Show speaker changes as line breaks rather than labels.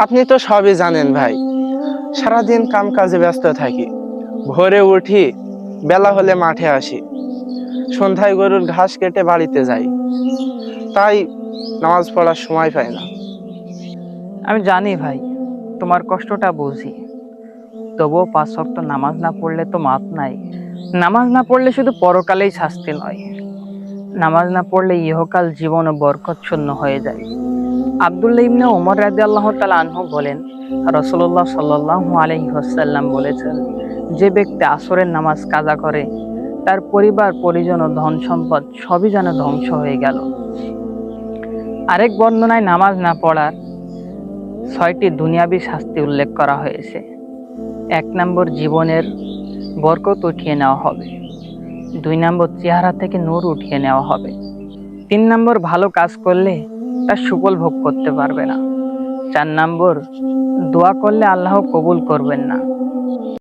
আপনি তো সবই জানেন ভাই, সারাদিন কাম কাজে ব্যস্ত থাকি। ভোরে উঠি, বেলা হলে মাঠে আসি, সন্ধ্যায় গরুর ঘাস কেটে বাড়িতে যাই। তাই নামাজ পড়ার সময় পাই না।
আমি জানি ভাই, তোমার কষ্টটা বুঝি। তবুও 5 ওয়াক্ত নামাজ না পড়লে তো মাপ নাই। নামাজ না পড়লে শুধু পরকালেই শাস্তি নয়, নামাজ না পড়লে ইহকাল জীবনও বরকতশূন্য হয়ে যায়। আব্দুল্লাহ ইবনে ওমর রাদিয়াল্লাহু তাআলা আনহু বলেন, রাসূলুল্লাহ সাল্লাল্লাহু আলাইহি ওয়াসাল্লাম বলেছেন, যে ব্যক্তি আসরের নামাজ কাজা করে, তার পরিবার পরিজন ও ধন সম্পদ সবই যেন ধ্বংস হয়ে গেল। আরেক বর্ণনায় নামাজ না পড়ার 6টি দুনিয়াবী শাস্তি উল্লেখ করা হয়েছে। 1 নম্বর, জীবনের বরকত উঠিয়ে নেওয়া হবে। 2 নম্বর, চেহারা থেকে নূর উঠিয়ে নেওয়া হবে। 3 নম্বর, ভালো কাজ করলে তার সুফল ভোগ করতে পারবে না। 4 নম্বর, দোয়া করলে আল্লাহ কবুল করবেন না।